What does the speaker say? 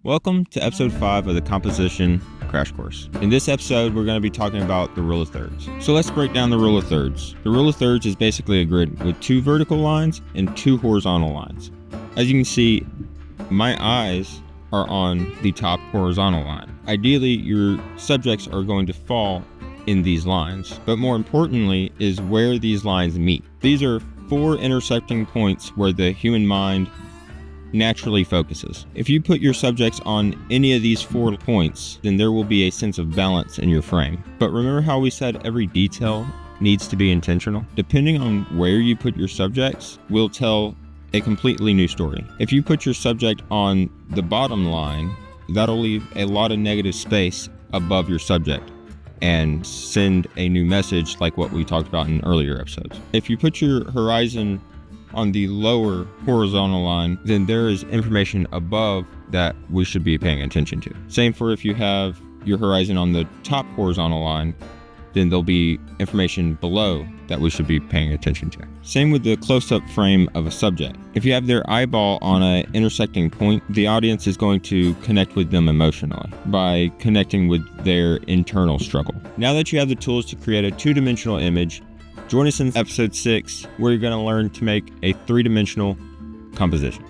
Welcome to episode 5 of the Composition Crash Course. In this episode, we're going to be talking about the rule of thirds. So let's break down the rule of thirds. The rule of thirds is basically a grid with 2 vertical lines and 2 horizontal lines. As you can see, my eyes are on the top horizontal line. Ideally, your subjects are going to fall in these lines, but more importantly is where these lines meet. These are 4 intersecting points where the human mind naturally focuses. If you put your subjects on any of these 4 points, then there will be a sense of balance in your frame. But remember how we said every detail needs to be intentional? Depending on where you put your subjects will tell a completely new story. If you put your subject on the bottom line, that'll leave a lot of negative space above your subject and send a new message like what we talked about in earlier episodes. If you put your horizon on the lower horizontal line, then there is information above that we should be paying attention to. Same for if you have your horizon on the top horizontal line, then there'll be information below that we should be paying attention to. Same with the close-up frame of a subject. If you have their eyeball on an intersecting point, the audience is going to connect with them emotionally by connecting with their internal struggle. Now that you have the tools to create a 2-dimensional image, join us in episode 6, where you're going to learn to make a 3-dimensional composition.